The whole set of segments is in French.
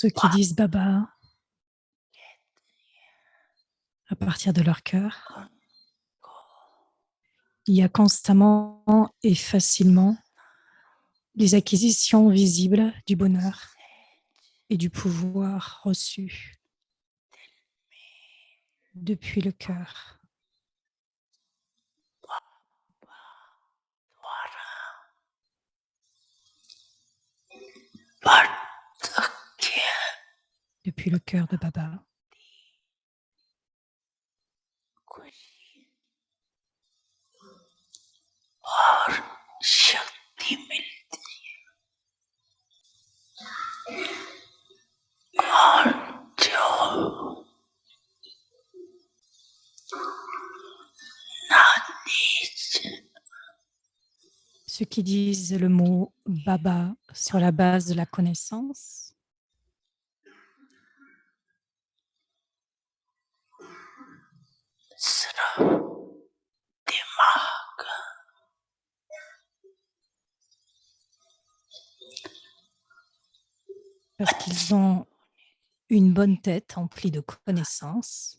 Ceux qui disent Baba à partir de leur cœur, il y a constamment et facilement des acquisitions visibles du bonheur et du pouvoir reçu depuis le cœur. Depuis le cœur de Baba. Ceux qui disent le mot Baba sur la base de la connaissance, parce qu'ils ont une bonne tête emplie de connaissances,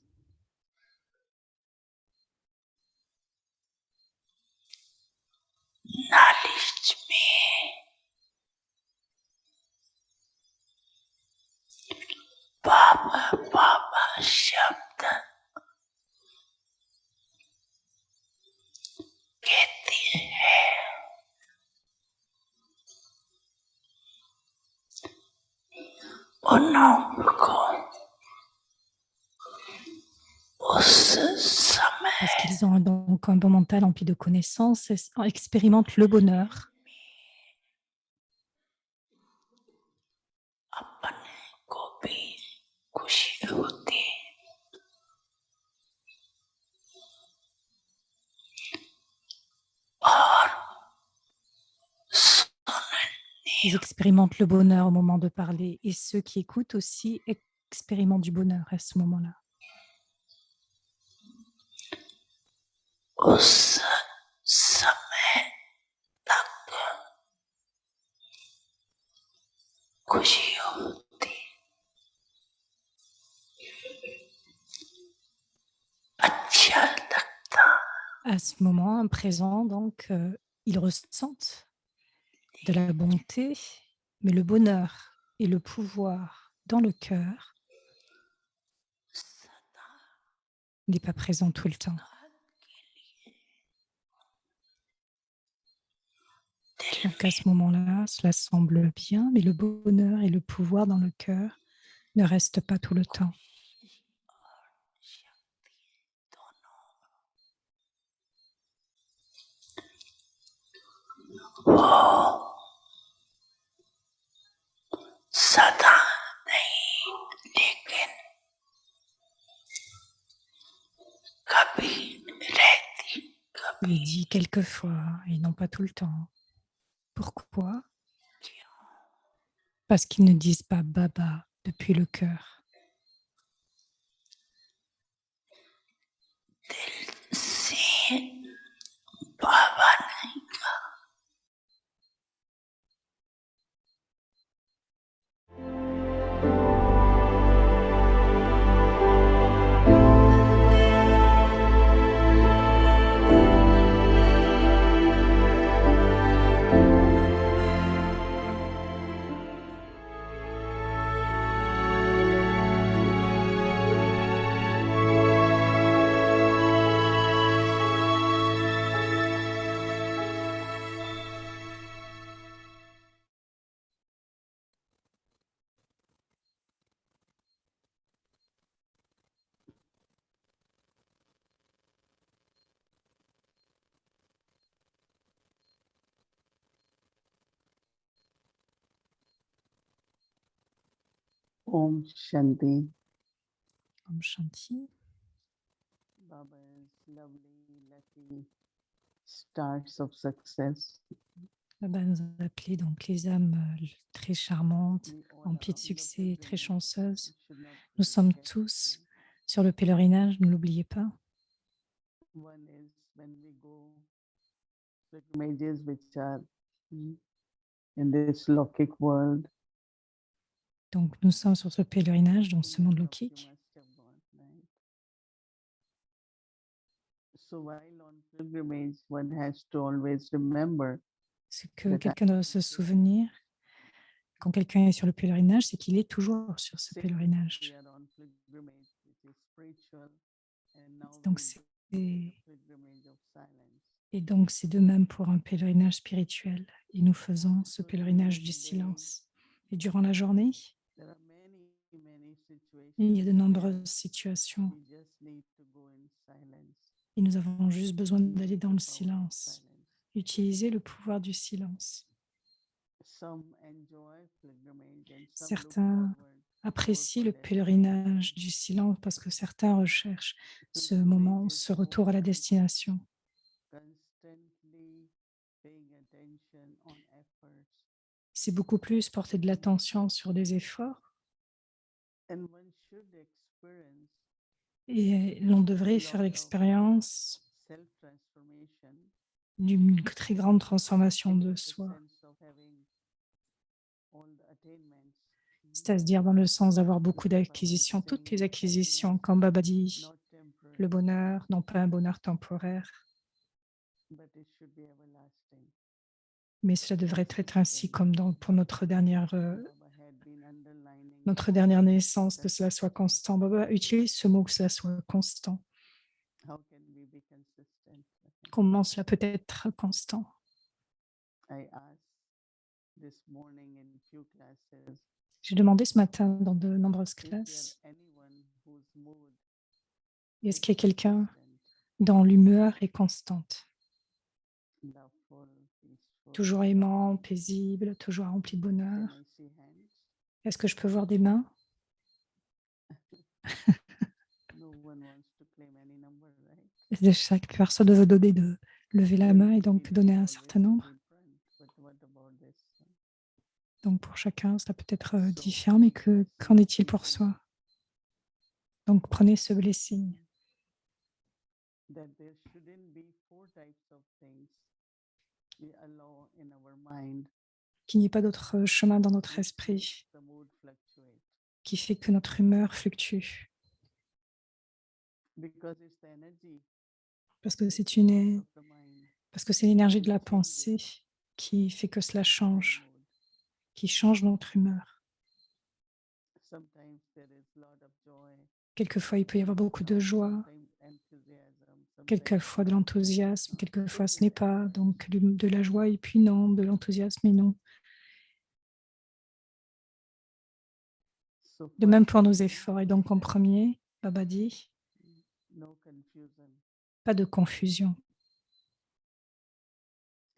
parce qu'ils ont donc un bon mental empli de connaissances, expérimentent le bonheur ils expérimentent le bonheur au moment de parler et ceux qui écoutent aussi expérimentent du bonheur à ce moment-là. À ce moment présent, donc, ils ressentent de la bonté, mais le bonheur et le pouvoir dans le cœur n'est pas présent tout le temps. Donc à ce moment-là, cela semble bien, mais le bonheur et le pouvoir dans le cœur ne restent pas tout le temps. Il dit quelquefois et non pas tout le temps. Pourquoi? Parce qu'ils ne disent pas Baba depuis le cœur. Om Shanti. Om Shanti. Baba's lovely, lucky starts of success. Baba nous a appelés donc les âmes très charmantes, remplies de succès, très chanceuses. Nous sommes tous sur le pèlerinage, ne l'oubliez pas. One is when we go pilgrimages which are in this Lokik world. Donc, nous sommes sur ce pèlerinage dans ce monde Many of you lokique. must have gone, right? So while on pilgrimage, one has to always remember Ce que that I quelqu'un doit am se here. souvenir quand quelqu'un est sur le pèlerinage, c'est qu'il est toujours sur ce Same way we pèlerinage. are on pilgrimage, which is spiritual, and now Donc, we do a pilgrimage of silence. et donc, c'est de même pour un pèlerinage spirituel. Et nous faisons ce So pèlerinage during du the day, silence. Et durant la journée, there are many il y a situations de where nombreuses situations we just need to go in silence, et nous avons juste besoin d'aller use dans the le power of silence. silence. Utiliser le pouvoir du silence. Some enjoy pilgrimage and some look Certains forward more apprécient for le pèlerinage destination. du silence parce que certains recherchent ce Pilgrimage moment, is ce more retour à la like destination. constantly paying attention on efforts. C'est beaucoup plus porter de l'attention sur des efforts And one should experience et l'on devrait lot faire of l'expérience self-transformation, d'une très grande transformation de in the soi, sense of having all the attainments. c'est-à-dire dans le sens d'avoir beaucoup Like Baba is d'acquisitions, toutes les saying, acquisitions, happiness, comme Baba dit, not le temporary, bonheur, non pas un bonheur temporaire, but it should be everlasting. mais cela devrait That's être what ainsi comme pour Baba had been underlining notre all dernière the naissance, que cela soit consistency. constant. Baba utilise ce mot, que cela soit constant. How can we be consistent? Comment cela peut être constant? I asked this morning in few classes, J'ai demandé ce matin dans de nombreuses is there classes, anyone whose mood est-ce is qu'il y a quelqu'un consistent, dont l'humeur est constante, loveful, peaceful, toujours aimant, calm? paisible, toujours rempli de Can bonheur? I see hands? Est-ce que je peux voir des mains? No one wants to claim any number, right? Chaque personne veut donner de lever la main et donc Feeling donner un always certain nombre. different, but what about this? Donc pour chacun, cela peut être So différent, mais qu'en blessing est-il pour teaches soi? Donc prenez ce blessing, that there shouldn't be four types of things we allow in our mind qu'il n'y ait pas d'autre chemin dans notre which makes esprit the mood fluctuate, qui fait que notre humeur fluctue, because it's the energy parce que c'est of the mind parce que c'est l'énergie de which la changes pensée qui fait que cela our change, mood. qui change notre humeur. Sometimes there is lot of joy, Quelquefois, il peut y avoir beaucoup de joie, sometimes enthusiasm, sometimes quelquefois de l'enthousiasme, quelquefois ce n'est pas, sadness. donc de la joie et puis non, de l'enthousiasme et non. So De même pour nos firstly, efforts. Et donc en premier, Baba dit, no confusion. pas de confusion.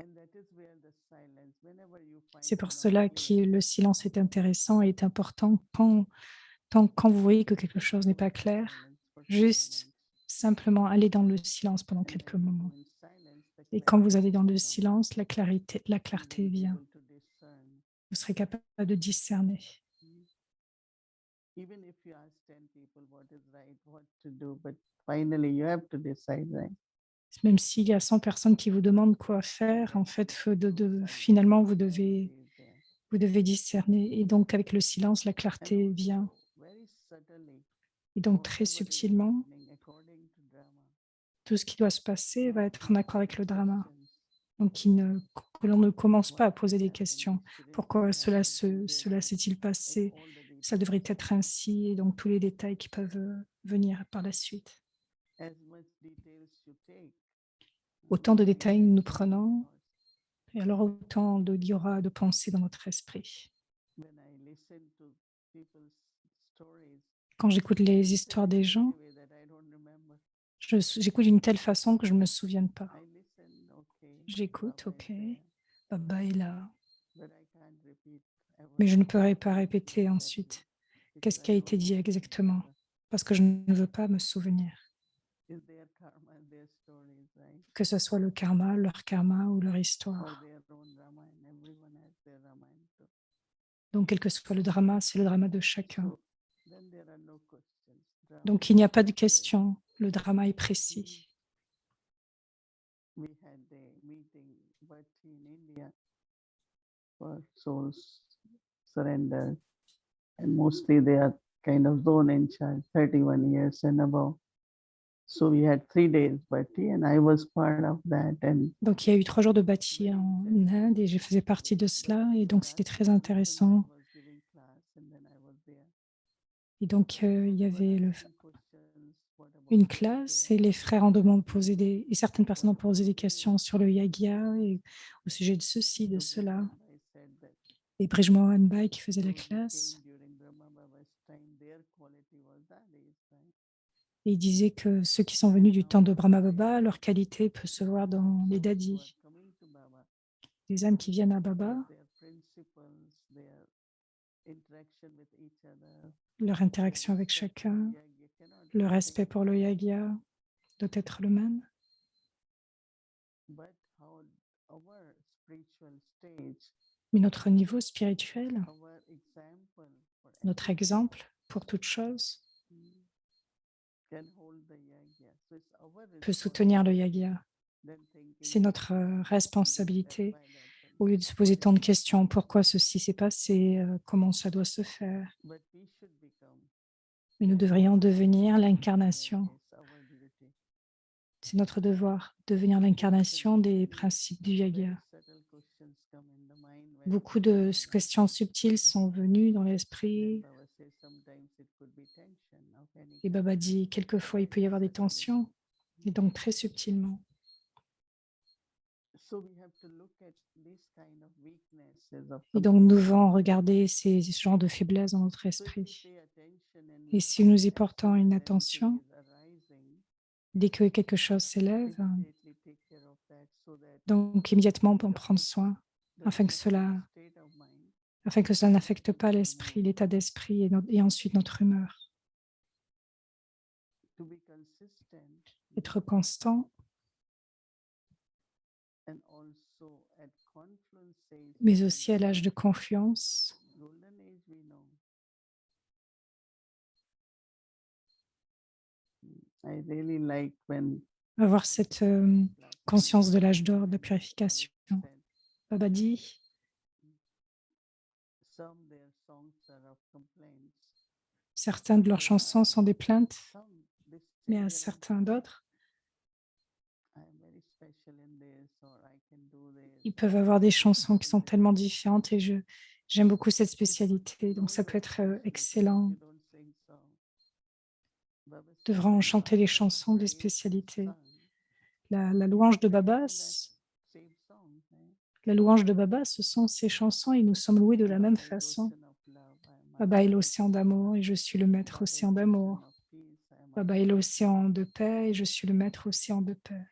And that is where the silence, whenever you find C'est you're pour not cela clear, que le silence est intéressant et est important quand vous voyez que quelque just chose n'est go pas into clair, silence for few juste moments. simplement aller dans le silence pendant And quelques when you go moments. in silence, the Et quand vous clarity allez dans will le come. silence, la You clarté will be vient. able to discern. Vous serez capable de discerner. Even if you ask 10 people what is right, what to do, but finally you have to decide, right? Même s'il y a 100 personnes qui vous demandent quoi faire, en fait, finalement, vous devez discerner. Et donc, avec le silence, la And clarté vient. also, very subtly, Et donc, très whatever is subtilement, happening according to drama, tout ce qui doit se passer va être en accord avec le drama. questions, Donc, que l'on ne commence pas why à poser this des happened, questions. this shouldn't have Pourquoi happened, there cela are s'est-il like passé? all the Ça details. devrait être ainsi. Et donc, tous les détails qui peuvent venir par la suite. As much details you take, Autant de you détails get nous so many prenons, thoughts. et alors autant il y aura de pensées dans notre esprit. When I listen to people's stories, Quand j'écoute I les listen histoires in des such a gens, way that I don't remember. j'écoute d'une telle façon que je ne me souvienne pas. I listen, okay, J'écoute, Baba is ok, there, Baba est là, but I can't repeat mais je ne what pourrai pas was said répéter exactly ensuite because qu'est-ce I qui a été don't dit want to exactement, remember. parce que je ne veux pas me souvenir. Is their karma, their stories, right? Que ce soit leur karma ou leur Or histoire. their own Ramayana. Everyone has their Ramayana too. Donc, quel que soit le drama, c'est le drama de chacun. So then there are no questions. Drama Donc, is il n'y a pas de accurate. question. Le drama est précis. We had a meeting, but in India, for souls surrender. and mostly they are kind of zone in child, 31 years and above. So we had 3 days bhatti, and I was part of that. And Donc, il y a eu 3 jours de bâti en Inde et je faisais partie de cela et donc c'était très intéressant. Et donc, il y avait une classe et les frères et certaines personnes ont posé des questions sur le yagya et au sujet de ceci, de cela. Et Brij Mohan Bhai qui faisait la classe, et il disait que ceux qui sont venus du temps de Brahma Baba, leur qualité peut se voir dans les dadis, les âmes qui viennent à Baba, leur interaction avec chacun, le respect pour le yagya doit être le même. Mais notre niveau spirituel, notre exemple pour toute chose, peut soutenir le yagya. C'est notre responsabilité. Au lieu de se poser tant de questions, pourquoi ceci s'est passé, comment ça doit se faire. Mais nous devrions devenir l'incarnation. C'est notre devoir, devenir l'incarnation des principes du yagya. Beaucoup de questions subtiles sont venues dans l'esprit. Et Baba dit, quelquefois, il peut y avoir des tensions, et donc très subtilement. Et donc, nous devons regarder ces genres de faiblesses dans notre esprit. Et si nous y portons une attention, dès que quelque chose s'élève, donc immédiatement en prendre soin, afin que cela n'affecte pas l'esprit, l'état d'esprit et ensuite notre humeur. Être constant, mais aussi à l'âge de confiance. Avoir cette conscience de l'âge d'or, de la purification. Baba dit, certains de leurs chansons sont des plaintes, mais à certains d'autres, ils peuvent avoir des chansons qui sont tellement différentes et j'aime beaucoup cette spécialité, donc ça peut être excellent. Devront chanter les chansons des spécialités. La louange de Baba, ce sont ces chansons et nous sommes loués de la même façon. Baba est l'océan d'amour et je suis le maître océan d'amour. Baba est l'océan de paix et je suis le maître océan de paix.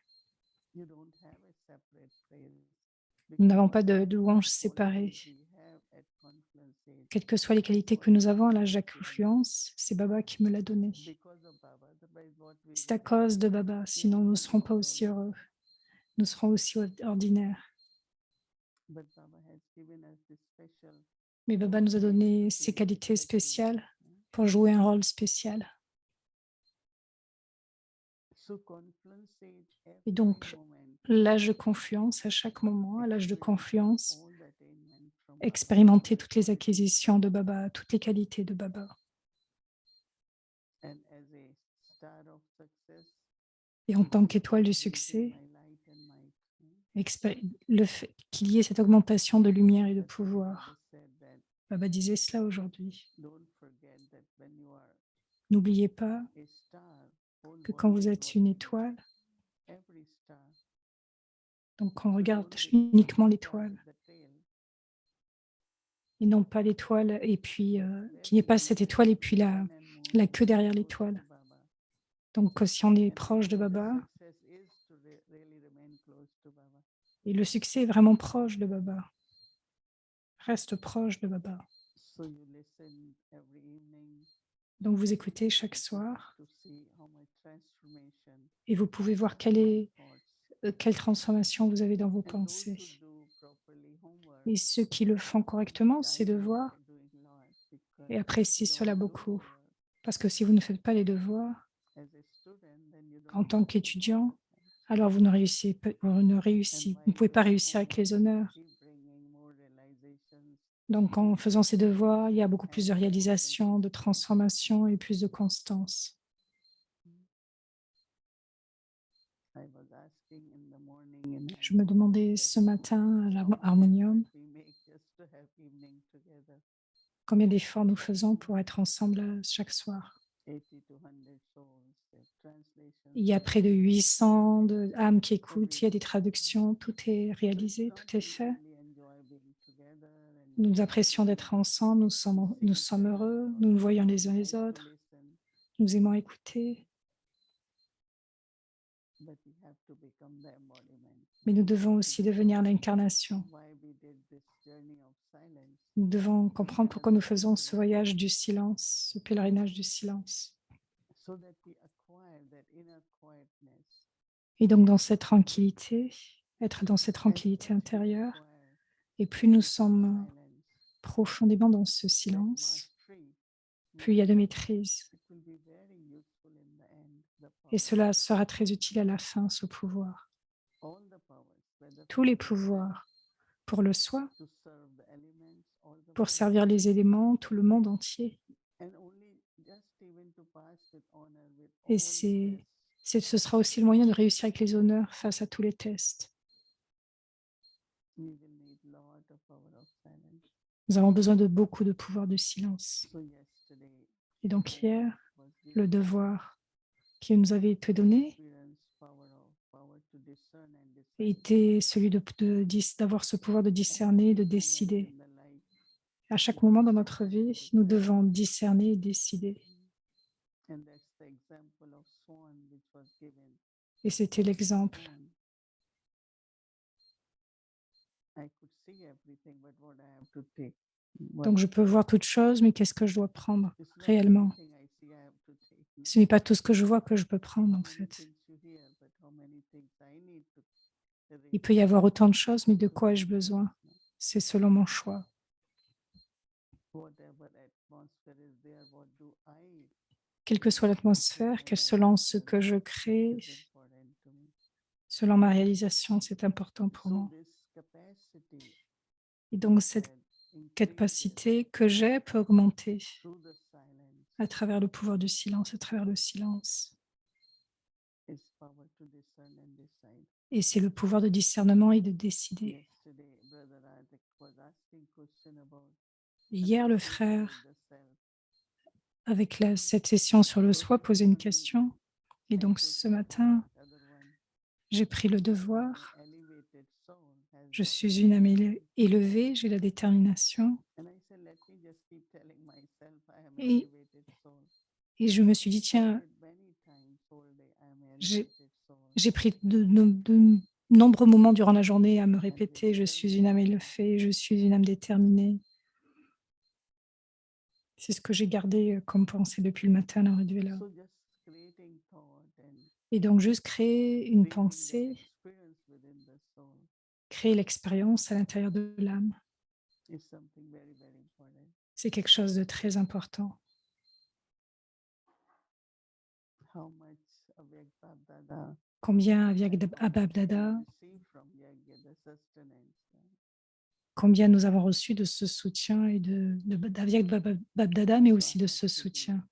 Nous n'avons pas de louange séparée. Quelles que soient les qualités que nous avons à l'âge d'influence, c'est Baba qui me l'a donné. C'est à cause de Baba, sinon nous ne serons pas aussi heureux. Nous serons aussi ordinaires. Mais Baba nous a donné ces qualités spéciales pour jouer un rôle spécial. Et donc, l'âge de confiance, à chaque moment, à l'âge de confiance, expérimenter toutes les acquisitions de Baba, toutes les qualités de Baba. Et en tant qu'étoile du succès, le fait qu'il y ait cette augmentation de lumière et de pouvoir. Baba disait cela aujourd'hui. N'oubliez pas que quand vous êtes une étoile, donc on regarde uniquement l'étoile et non pas l'étoile et puis qu'il n'y ait pas cette étoile et puis la queue derrière l'étoile. Donc si on est proche de Baba, et le succès est vraiment proche de Baba, reste proche de Baba. Donc vous écoutez chaque soir et vous pouvez voir quelle transformation vous avez dans vos pensées. Et ceux qui le font correctement, c'est de voir et apprécier cela beaucoup. Parce que si vous ne faites pas les devoirs, en tant qu'étudiant, alors vous ne pouvez pas réussir avec les honneurs. Donc, en faisant ces devoirs, il y a beaucoup plus de réalisation, de transformation et plus de constance. Je me demandais ce matin à l'harmonium combien d'efforts nous faisons pour être ensemble chaque soir. Il y a près de 800 âmes qui écoutent, il y a des traductions, tout est réalisé, tout est fait. Nous apprécions d'être ensemble, nous sommes heureux, nous nous voyons les uns les autres, nous aimons écouter. Mais nous devons aussi devenir l'incarnation. Nous devons comprendre pourquoi nous faisons ce voyage du silence, ce pèlerinage du silence. Et donc dans cette tranquillité, être dans cette tranquillité intérieure, et plus nous sommes profondément dans ce silence, plus il y a de maîtrise. Et cela sera très utile à la fin, ce pouvoir. Tous les pouvoirs pour le soi, pour servir les éléments, tout le monde entier. Et ce sera aussi le moyen de réussir avec les honneurs face à tous les tests. Nous avons besoin de beaucoup de pouvoir de silence. Et donc hier, le devoir qui nous avait été donné était celui d'avoir ce pouvoir de discerner, de décider. À chaque moment dans notre vie, nous devons discerner et décider. Et c'était l'exemple. Donc je peux voir toute chose, mais qu'est-ce que je dois prendre réellement? Ce n'est pas tout ce que je vois que je peux prendre en fait. Il peut y avoir autant de choses, mais de quoi ai-je besoin? C'est selon mon choix. Quelle que soit l'atmosphère, selon ce que je crée, selon ma réalisation, c'est important pour moi. Et donc cette capacité que j'ai peut augmenter à travers le pouvoir du silence, à travers le silence. Et c'est le pouvoir de discernement et de décider. Hier, le frère, avec cette session sur le soi, posait une question. Et donc ce matin, j'ai pris le devoir. Je suis une âme élevée, j'ai la détermination. Et je me suis dit, tiens, j'ai pris de nombreux moments durant la journée à me répéter, je suis une âme élevée, je suis une âme déterminée. C'est ce que j'ai gardé comme pensée depuis le matin à la. Et donc juste créer une pensée, créer l'expérience à l'intérieur de l'âme. C'est quelque chose de très important. Combien Abab-Dada, combien nous avons reçu de ce soutien et d'Avyag Bab-Dada, mais aussi de ce soutien.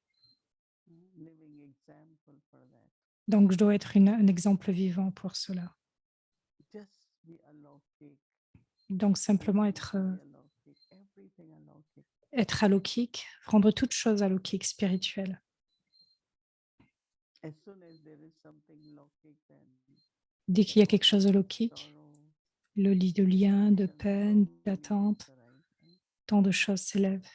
Donc, je dois être un exemple vivant pour cela. Donc, simplement être alokik, rendre toute chose alokik, spirituelle. Dès qu'il y a quelque chose alokik, le lit de lien, de peine, d'attente, tant de choses s'élèvent.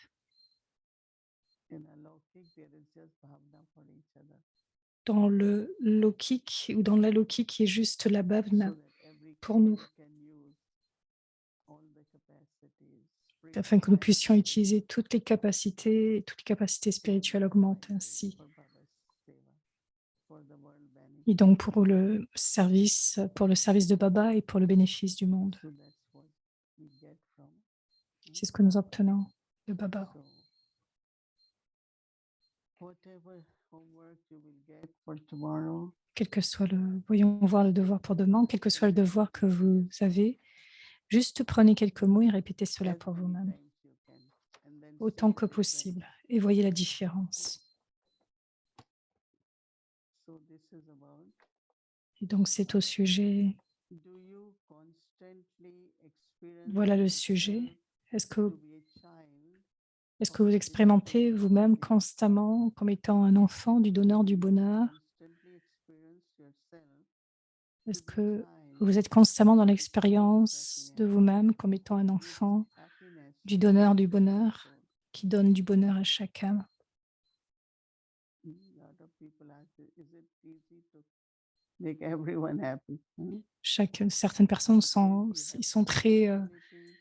Dans le lokik ou dans l'alokik qui est juste la bhavna pour nous, afin que nous puissions utiliser toutes les capacités spirituelles augmentent ainsi. Et donc pour le service de Baba et pour le bénéfice du monde. C'est ce que nous obtenons de Baba. Quel que soit voyons voir le devoir pour demain, quel que soit le devoir que vous avez, juste prenez quelques mots et répétez cela pour vous-même. autant que possible et voyez la différence. Et donc, c'est au sujet, voilà le sujet. Est-ce que vous expérimentez vous-même constamment comme étant un enfant du donneur du bonheur? Est-ce que vous êtes constamment dans l'expérience de vous-même comme étant un enfant du donneur du bonheur qui donne du bonheur à chacun? Make everyone happy. Certaines personnes sont, ils sont très,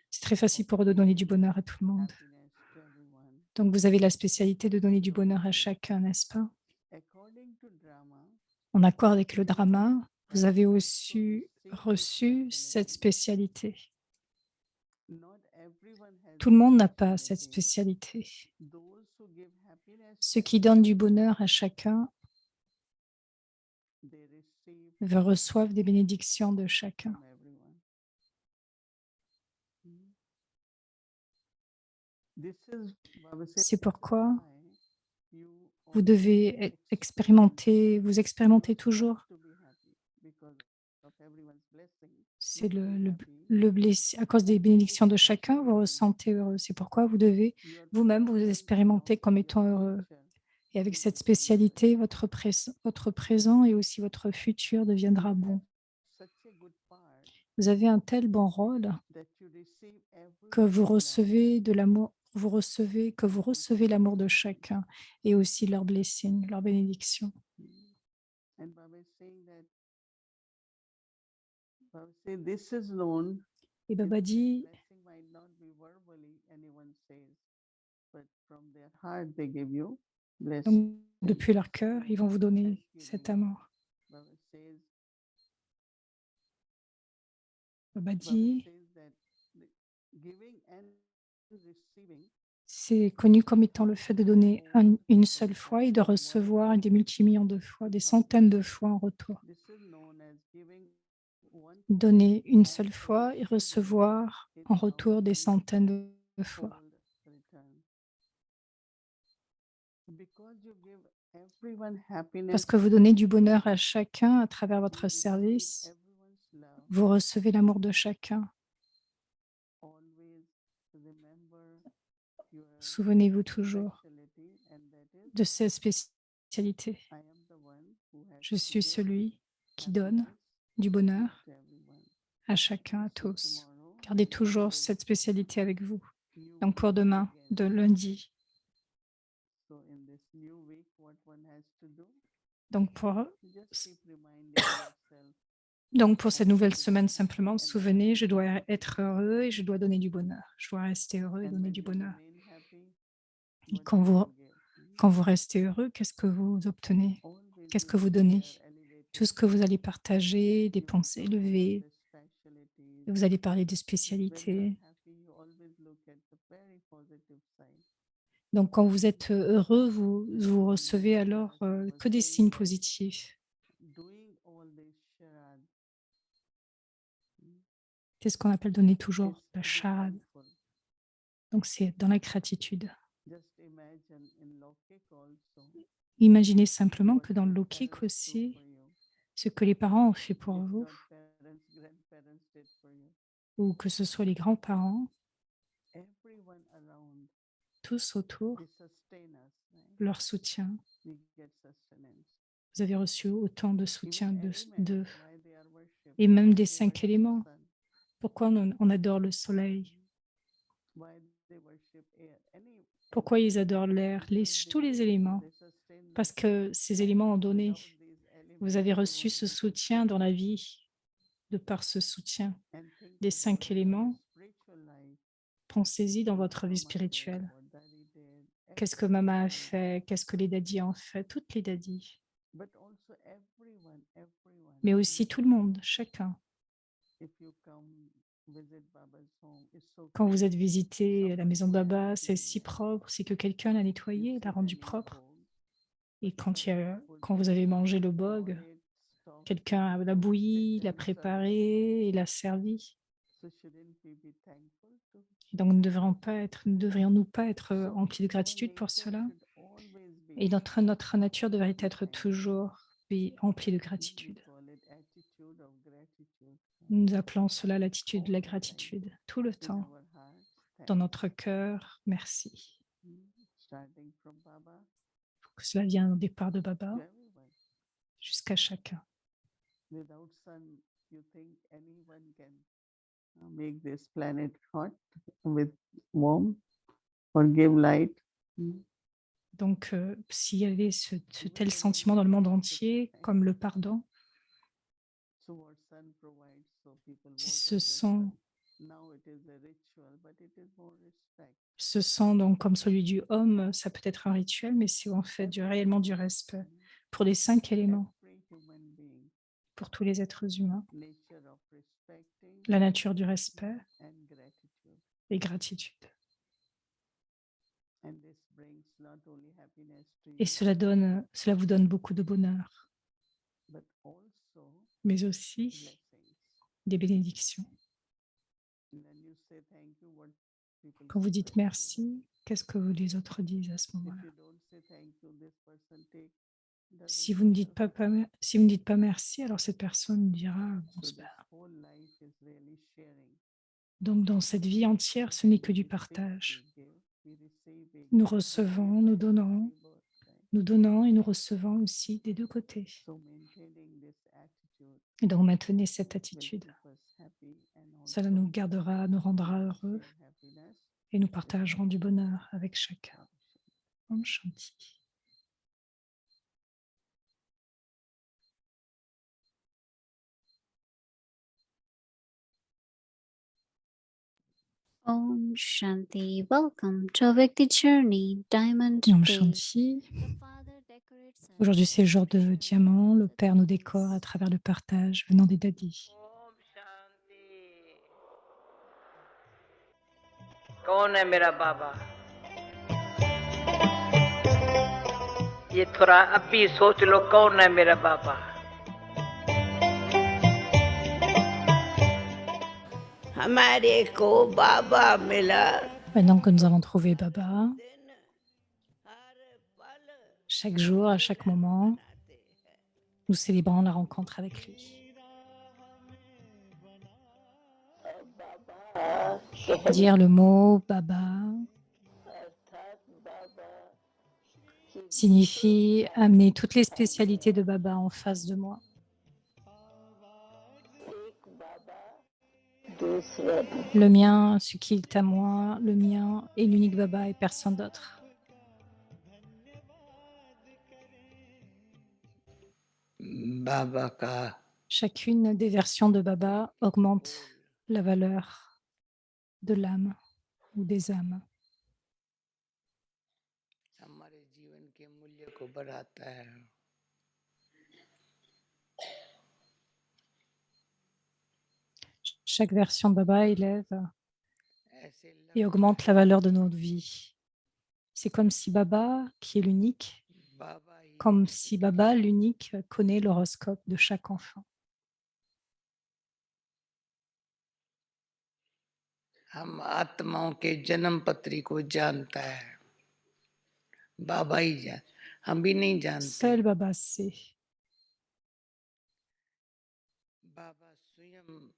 c'est très facile pour eux de donner du bonheur à tout le monde. Donc, vous avez la spécialité de donner du bonheur à chacun, n'est-ce pas? En accord avec le drama, vous avez aussi reçu cette spécialité. Tout le monde n'a pas cette spécialité. Ceux qui donnent du bonheur à chacun reçoivent des bénédictions de chacun. C'est pourquoi vous devez expérimenter, vous expérimentez toujours. C'est à cause des bénédictions de chacun, vous ressentez heureux. C'est pourquoi vous devez vous-même vous expérimenter comme étant heureux. Et avec cette spécialité, votre présent et aussi votre futur deviendra bon. Vous avez un tel bon rôle que vous recevez de l'amour, que vous recevez l'amour de chacun et aussi leur blessing, leur bénédiction. Et Baba dit, donc, depuis leur cœur, ils vont vous donner cet amour. Baba dit, c'est connu comme étant le fait de donner une seule fois et de recevoir des multimillions de fois, des centaines de fois en retour. Donner une seule fois et recevoir en retour des centaines de fois. Parce que vous donnez du bonheur à chacun à travers votre service, vous recevez l'amour de chacun. Souvenez-vous toujours de cette spécialité. Je suis celui qui donne du bonheur à chacun, à tous. Gardez toujours cette spécialité avec vous. Donc pour demain, de lundi. Donc pour cette nouvelle semaine, simplement, souvenez, je dois être heureux et je dois donner du bonheur. Je dois rester heureux et donner du bonheur. Et quand vous restez heureux, qu'est-ce que vous obtenez? Qu'est-ce que vous donnez? Tout ce que vous allez partager, des pensées élevées. Vous allez parler des spécialités. Donc, quand vous êtes heureux, vous recevez alors que des signes positifs. C'est ce qu'on appelle donner toujours la charade. Donc, c'est dans la gratitude. Imaginez simplement que dans le Lokik aussi, ce que les parents ont fait pour vous, ou que ce soit les grands-parents, tous autour, leur soutien. Vous avez reçu autant de soutien et même des 5 éléments. Pourquoi on adore le soleil? Pourquoi ils adorent l'air? Tous les éléments. Parce que ces éléments ont donné. Vous avez reçu ce soutien dans la vie, de par ce soutien des 5 éléments. Pensez-y dans votre vie spirituelle. Qu'est-ce que maman a fait? Qu'est-ce que les daddies ont fait? Toutes les daddies. Mais aussi tout le monde, chacun. Quand vous êtes visité à la maison de Baba, c'est si propre, c'est que quelqu'un l'a nettoyé, l'a rendu propre. Et quand vous avez mangé le bog, quelqu'un l'a bouilli, l'a préparé et l'a servi. So shouldn't we be thankful to Donc, ne devrions-nous pas être so emplis de our gratitude pour nature cela? should always Et be notre nature devrait to be être thankful. toujours emplie de We gratitude. call it attitude of gratitude. Nous appelons cela l'attitude de All la the time gratitude, tout le in temps, our hearts. dans Thank notre cœur. Merci. you. Starting from Baba Que cela vienne au départ de to Baba everyone. jusqu'à chacun. Without sun, you think anyone can make this planet hot with warm or give light? Donc, s'il y avait ce Even tel when sentiment dans le monde everyone is entier, thank comme le pardon, so what sun provides, so people qui water the sun. Now it is a ritual, but it is more respect. se sent donc comme celui du homme, ça peut être un rituel, mais c'est en fait réellement du respect pour les 5 éléments, Every human being, pour tous les êtres humains, nature of respecting la nature du respect and gratitude. et gratitude. And this brings not only happiness to Et you, cela vous donne beaucoup de bonheur, but also mais aussi blessings. des bénédictions. And when you say thank you, what people Quand vous say dites back to you? merci, qu'est-ce que les autres disent à ce If moment-là? you don't say thank you, this person doesn't Si vous ne dites answer. si vous ne dites pas merci, alors cette personne dira bon, So c'est this pas. whole life is really sharing. Donc dans cette vie entière, ce n'est que du We take, we partage. give, we receive, we Nous give, we recevons, give nous thanks to donnons, both sides. nous donnons et nous recevons aussi des deux côtés. So maintaining this attitude Et donc maintenez cette will attitude. keep us happy and Cela also nous gardera, nous rendra we will heureux share happiness et nous with partagerons du everyone. bonheur avec chacun. Om Shanti. Om Shanti. Welcome to Avyakti Journey, Diamond Om Day. Shanti. The Father decorates us Aujourd'hui, c'est le jour de with diamant. Le the Père nous goodness. décore à travers le partage venant des dadis. Om शांति कौन है मेरा बाबा ये थोड़ा अभी सोच लो कौन है मेरा बाबा हमारे को बाबा मिला Maintenant que nous avons trouvé Baba, दिन हर पल chaque jour, à chaque moment, बनाते हैं nous célébrons la rencontre avec lui. बाबा Dire le mot Baba अर्थात बाबा की signifie amener toutes les spécialités de Baba en face de moi. एक बाबा दूसरा Le mien, ce qui est à moi, le mien et l'unique Baba et personne d'autre. बाबा का Chacune des versions de Baba augmente la valeur de l'âme ou des âmes. हमारे जीवन के मूल्य को बढ़ाता है Chaque version de Baba élève ऐसे et लगता augmente la valeur de notre vie. C'est comme si Baba, qui est l'unique, बाबा ही comme si Baba, l'unique, connaît l'horoscope de chaque enfant. हम आत्माओं के जन्म पत्री को जानता है बाबा ही जान हम भी नहीं जानते Seul Baba sait. बाबा स्वयं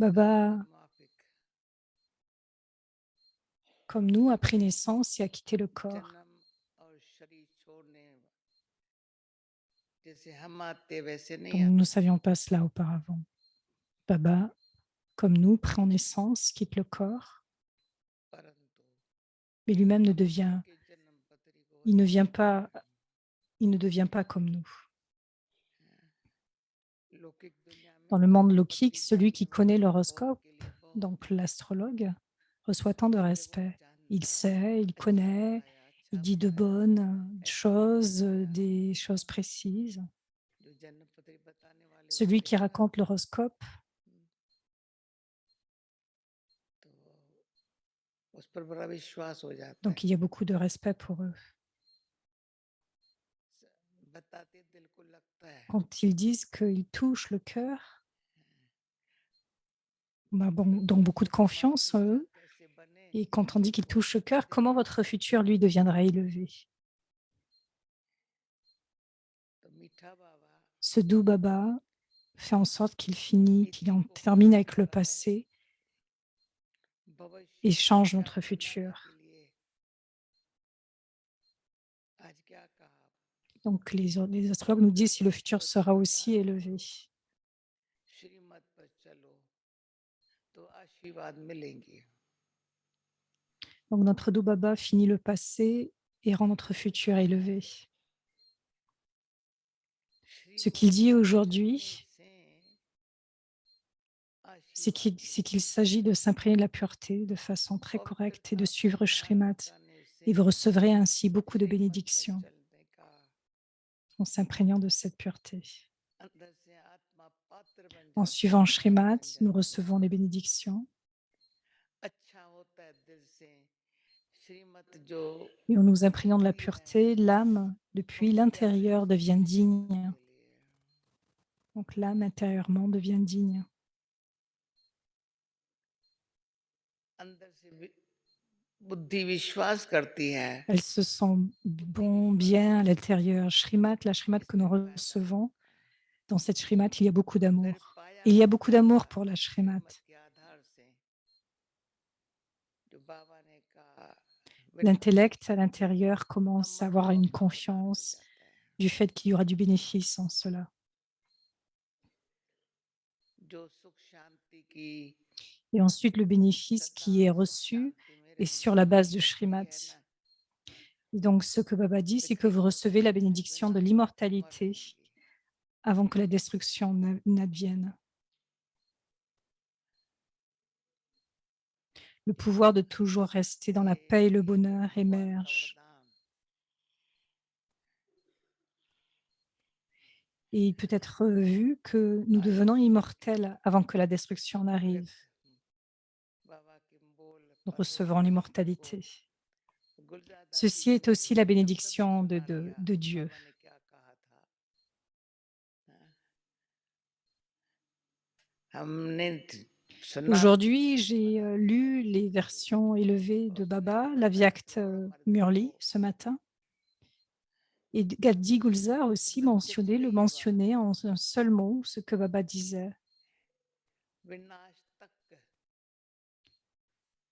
Baba, माफिक comme nous, a pris naissance et a quitté le corps. जन्म और शरीर छोड़ने जैसे हम आते वैसे नहीं Donc, nous आते ne savions pas cela auparavant. Baba, comme nous, prend naissance, quitte le corps, परंतु mais lui-même ne हम devient, सबके जन्म पत्री को il ne vient जानते pas, हैं। il ne devient pas comme nous. लौकिक दुनिया में Dans le monde जन्म lokique, पत्री celui qui जानने connaît वाला l'horoscope, बहुत के लिए बहुत donc l'astrologue, reçoit tant de क्योंकि वो respect. Il जानता है sait, il अच्छा connaît, बताया il अच्छा dit de बताया bonnes ऐसा choses, बताया des choses précises. जो जन्म पत्री बताने वाले Celui होते qui हैं ना raconte l'horoscope, तो उस पर बड़ा विश्वास हो जाता donc है il y a beaucoup de respect pour eux. बताते दिल को लगता है Quand ils disent qu'ils touchent le cœur, On a donc beaucoup de confiance en eux. Et quand on dit qu'il touche le cœur, comment votre futur, lui, deviendra élevé? Ce doux Baba fait en sorte qu'il en termine avec le passé et change notre futur. Donc, les astrologues nous disent si le futur sera aussi élevé. Donc, notre doux Baba finit le passé et rend notre futur élevé. Ce qu'il dit aujourd'hui, c'est qu'il s'agit de s'imprégner de la pureté de façon très correcte et de suivre Shrimad. Et vous recevrez ainsi beaucoup de bénédictions en s'imprégnant de cette pureté. En suivant Shrimad, nous recevons les bénédictions et en nous imprégnant de la pureté, l'âme, depuis l'intérieur, devient digne. Donc l'âme intérieurement devient digne. Elle se sent bien à l'intérieur. La Shrimad que nous recevons, dans cette Shrimad, il y a beaucoup d'amour. Il y a beaucoup d'amour pour la Shrimad. L'intellect à l'intérieur commence à avoir une confiance du fait qu'il y aura du bénéfice en cela. Et ensuite, le bénéfice qui est reçu est sur la base de Shrimad. Et donc, ce que Baba dit, c'est que vous recevez la bénédiction de l'immortalité avant que la destruction n'advienne. Le pouvoir de toujours rester dans la paix et le bonheur émerge. Et il peut être vu que nous devenons immortels avant que la destruction n'arrive. Nous recevrons l'immortalité. Ceci est aussi la bénédiction de Dieu. Aujourd'hui, j'ai lu les versions élevées de Baba, l'Avyakt Murli, ce matin. Et Gaddi Gulzar aussi le mentionnait en un seul mot, ce que Baba disait.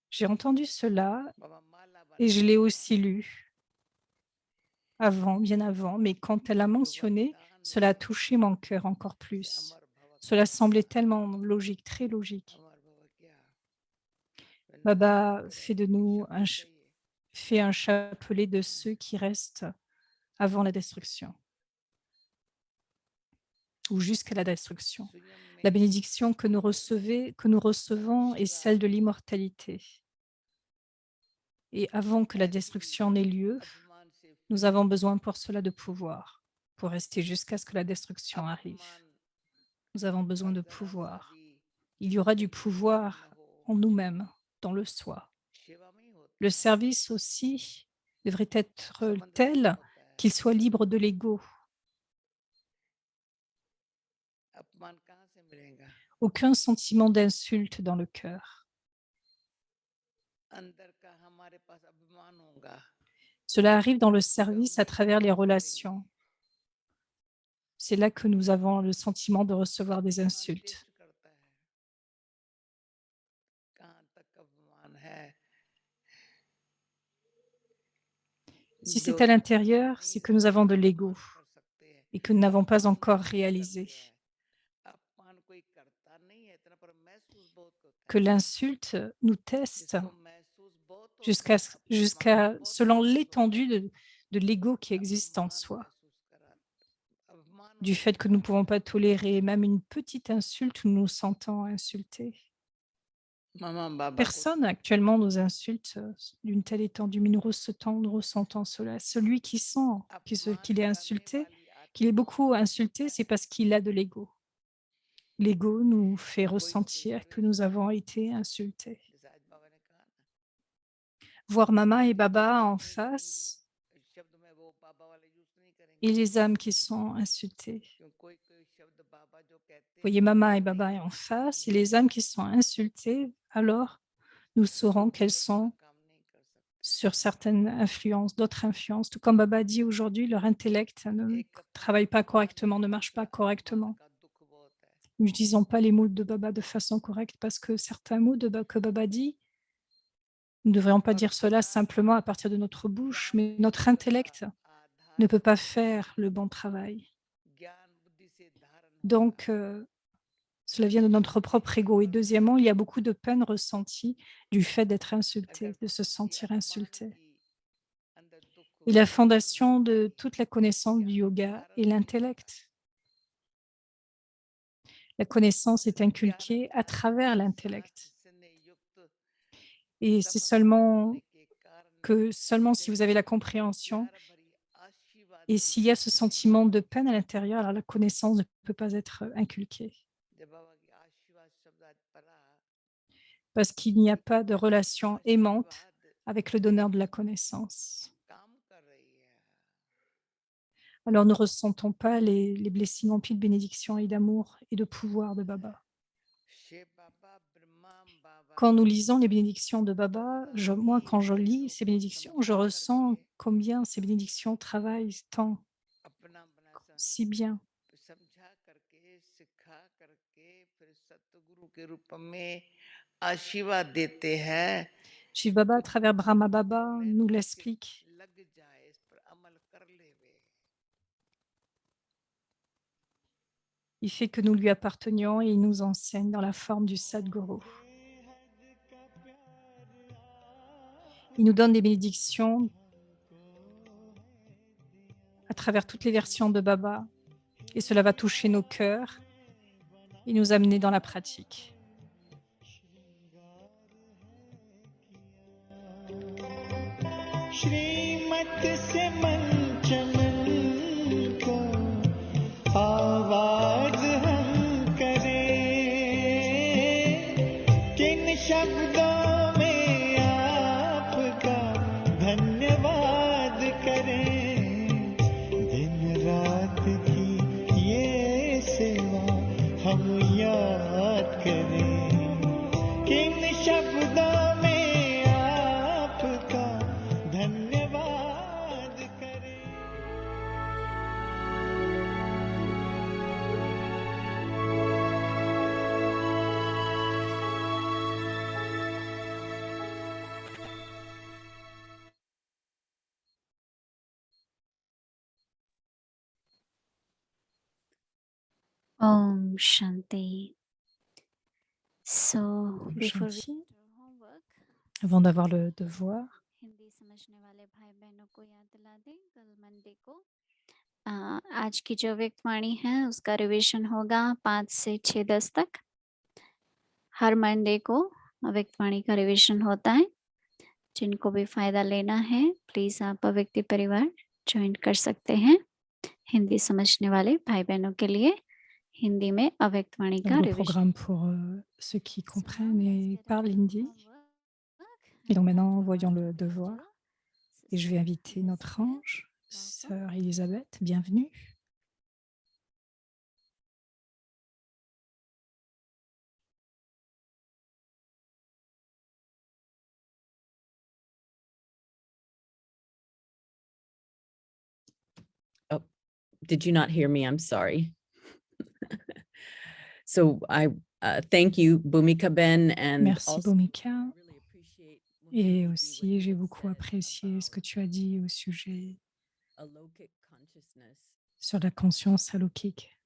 J'ai entendu cela et je l'ai aussi lu bien avant, mais quand elle a mentionné, cela a touché mon cœur encore plus. Cela semblait tellement logique, très logique. Baba fait de nous fait un chapelet de ceux qui restent avant la destruction ou jusqu'à la destruction. La bénédiction que nous recevons est celle de l'immortalité. Et avant que la destruction n'ait lieu, nous avons besoin pour cela de pouvoir, pour rester jusqu'à ce que la destruction arrive. Nous avons besoin de pouvoir. Il y aura du pouvoir en nous-mêmes, dans le soi. Le service aussi devrait être tel qu'il soit libre de l'ego. Aucun sentiment d'insulte dans le cœur. Cela arrive dans le service à travers les relations. C'est là que nous avons le sentiment de recevoir des insultes. Si c'est à l'intérieur, c'est que nous avons de l'ego et que nous n'avons pas encore réalisé que l'insulte nous teste selon l'étendue de l'ego qui existe en soi. Du fait que nous ne pouvons pas tolérer même une petite insulte où nous nous sentons insultés. Personne actuellement nous insulte d'une telle étendue, mais nous ressentons cela. Celui qui sent qu'il est insulté, qu'il est beaucoup insulté, c'est parce qu'il a de l'ego. L'ego nous fait ressentir que nous avons été insultés. Voir Mama et Baba en face et les âmes qui sont insultées. voyez Mama et Baba est en face, et les âmes qui sont insultées, alors nous saurons qu'elles sont sur certaines influences, d'autres influences. Tout comme Baba dit aujourd'hui, leur intellect ne travaille pas correctement, ne marche pas correctement. Nous n'utilisons pas les mots de Baba de façon correcte parce que certains mots que Baba dit, nous ne devrions pas dire cela simplement à partir de notre bouche, mais notre intellect ne peut pas faire le bon travail. Donc, cela vient de notre propre ego. Et deuxièmement, il y a beaucoup de peine ressentie du fait d'être insulté, de se sentir insulté. Et la fondation de toute la connaissance du yoga est l'intellect. La connaissance est inculquée à travers l'intellect. Et c'est seulement si vous avez la compréhension et s'il y a ce sentiment de peine à l'intérieur, alors la connaissance ne peut pas être inculquée. Parce qu'il n'y a pas de relation aimante avec le donneur de la connaissance. Alors ne ressentons pas les blessings emplis de bénédiction et d'amour et de pouvoir de Baba. Quand nous lisons les bénédictions de Baba, moi, quand je lis ces bénédictions, je ressens combien ces bénédictions travaillent tant, si bien. Shiv Baba, à travers Brahma Baba, nous l'explique. Il fait que nous lui appartenions et il nous enseigne dans la forme du Sadguru. Il nous donne des bénédictions à travers toutes les versions de Baba et cela va toucher nos cœurs et nous amener dans la pratique. श्रीमत से मंचमन को आवाज हम करें, किन शब्दों में आपका धन्यवाद करें, दिन रात की ये सेवा हम याद करें, किन शब्दों में आपका धन्यवाद करें। Om Shanti. So, before we Shanti. start our homework, Avant d'avoir le devoir, Hindi समझने वाले भाई बहनों को याद दिला दें कल मंडे को आज की जो व्यक्तवाणी है उसका रिवीजन होगा 5 से 6:10 तक। हर मंडे को व्यक्तवाणी का रिवीजन होता है। जिनको भी फायदा लेना है प्लीज आप व्यक्ति परिवार ज्वाइन कर सकते हैं। हिंदी समझने वाले भाई बहनों के लिए हिंदी में अव्यक्तवाणी का nouveau revision. programme pour ceux qui comprennent et parlent hindi. Et donc maintenant, voyons le devoir. Et je vais inviter notre ange, sœur Elisabeth, bienvenue. Did you not hear me? I'm sorry. So I thank you, Bhumika Ben, and Merci also Bhumika. really appreciate what you Et do aussi, what j'ai you beaucoup said apprécié ce que tu as dit au sujet alokik consciousness. sur la conscience alokik.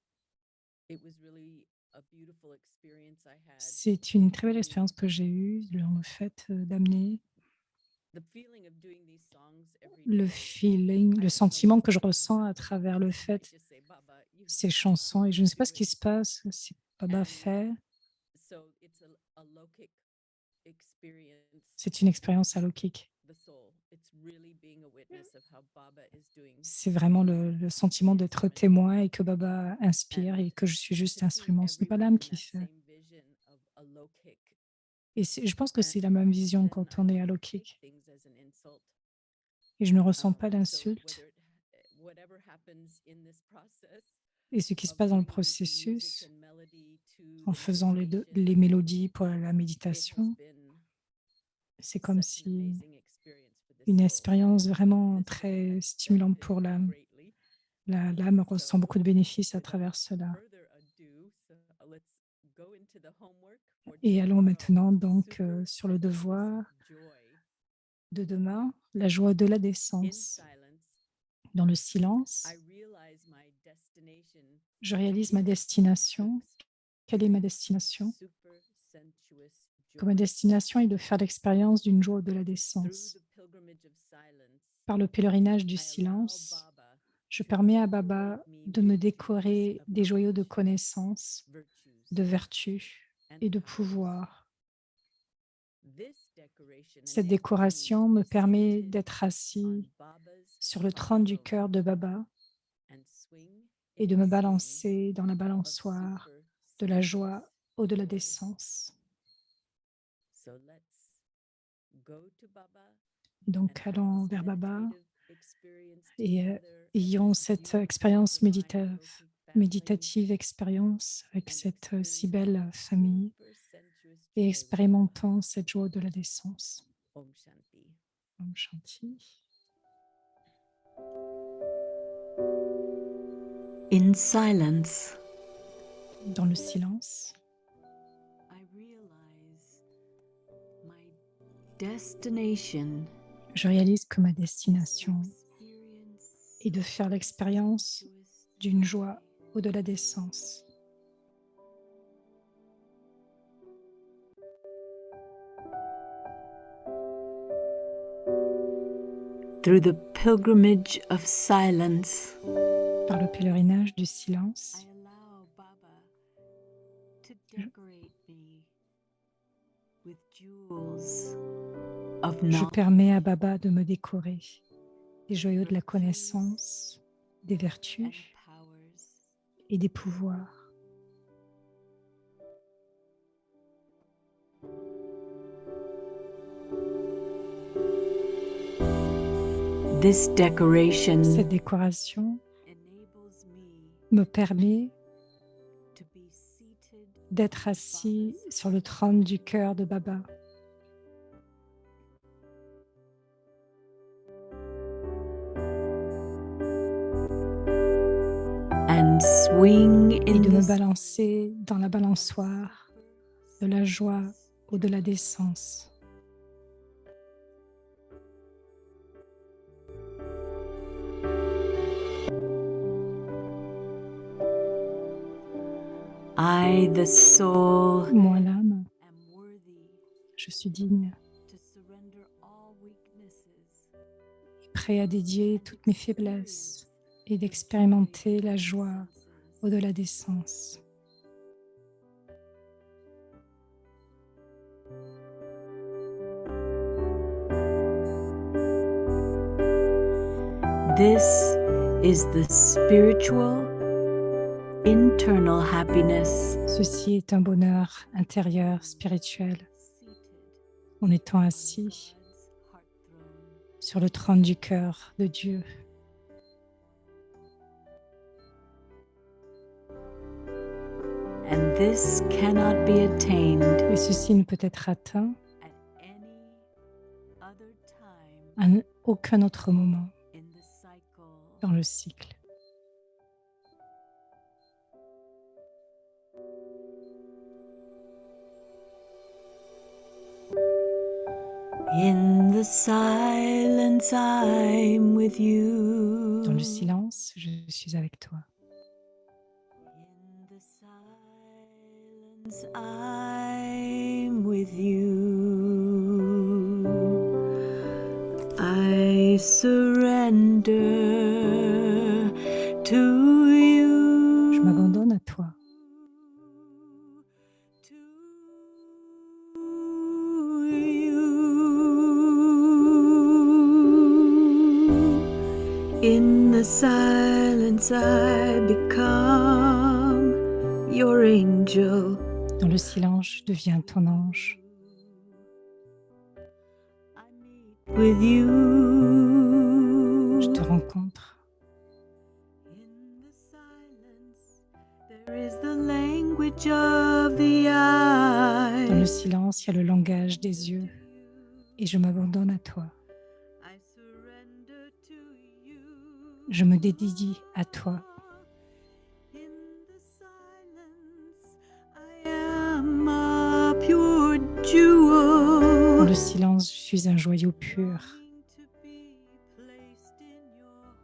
It was really a beautiful experience I had. C'est une très belle expérience que j'ai eue dans le fait d'amener The feeling of doing these songs every le day, feeling, I le don't know sentiment what's que je going to ressens à happen. travers le I fait just say, Baba, you ces have chansons. Et je ne sais to pas do ce qui it. se passe, si Baba fait. So it's a alokik experience. C'est une expérience alokik. The soul. It's really being a witness of how Baba is doing. C'est vraiment le sentiment d'être témoin et que Baba inspire et que je suis juste instrument. Ce n'est pas l'âme qui fait. Et je pense que c'est la même vision quand on est alokik. Et je ne ressens pas d'insulte. Et ce qui se passe dans le processus, en faisant les mélodies pour la méditation, c'est comme si une expérience vraiment très stimulante pour l'âme. L'âme ressent beaucoup de bénéfices à travers cela. Et allons maintenant donc sur le devoir de demain, la joie au-delà des sens. Dans le silence, je réalise ma destination. Quelle est ma destination? Que ma destination est de faire l'expérience d'une joie au-delà des sens. Par le pèlerinage du silence, je permets à Baba de me décorer des joyaux de connaissance, de vertu et de pouvoir. Cette décoration me permet d'être assis sur le trône du cœur de Baba et de me balancer dans la balançoire de la joie au-delà des sens. Donc, allons vers Baba et ayons cette expérience méditative expérience avec cette si belle famille et expérimentons cette joie au-delà des sens. Om Shanti. In silence, Dans le silence, I realize my destination je réalise que ma destination experience est de faire l'expérience d'une joie au-delà des sens. through the pilgrimage of silence. Par le pèlerinage du silence, I allow Baba to decorate me with jewels of je knowledge permets à Baba de me décorer des joyaux de la connaissance, des and vertus powers. et des pouvoirs. This decoration Cette décoration enables me permet to be seated d'être assis sur le trône du cœur de Baba and swing et in de me the balancer dans la balançoire de la joie au-delà des sens. I, the soul, Moi, l'âme, am worthy je suis digne to surrender all weaknesses et prêt à dédier toutes mes faiblesses et d'expérimenter la joie au-delà des sens. This is the spiritual internal happiness Ceci est un bonheur intérieur, spirituel, seated en étant on assis God's heart throne. sur le trône du cœur de Dieu. And this cannot be attained Et ceci ne peut être atteint at any other time à aucun autre moment in the cycle dans le cycle. In the silence I'm with you. Dans le silence, je suis avec toi. In the silence I'm with you. I surrender to you. Je m'abandonne à toi. In the silence I become your angel. Dans le silence, je deviens ton ange. I meet with you. Je te rencontre. In the silence There is the language of the Dans le eyes. silence, il y a le langage des yeux. Et je m'abandonne à toi. I surrender to you. Je me dédie à toi. In the silence, I am a pure Dans jewel. le silence, je suis un joyau pur, Longing to be placed in your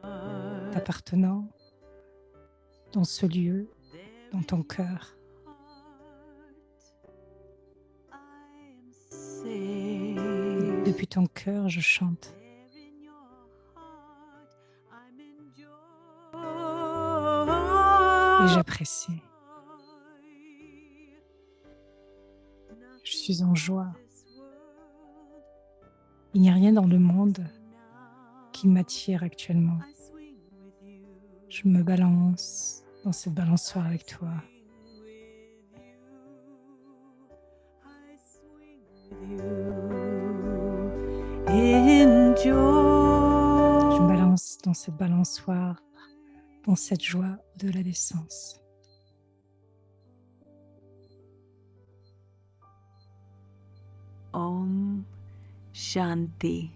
heart. t'appartenant dans ce lieu, dans ton cœur. I am safe. Depuis ton cœur, je chante. There in your heart, I'm Et enjoy. j'apprécie. Je suis en joie. Il n'y a rien dans le monde qui m'attire actuellement. Je me balance dans cette balançoire avec toi. Je me balance dans cette balançoire, dans cette joie de la naissance. Om Shanti.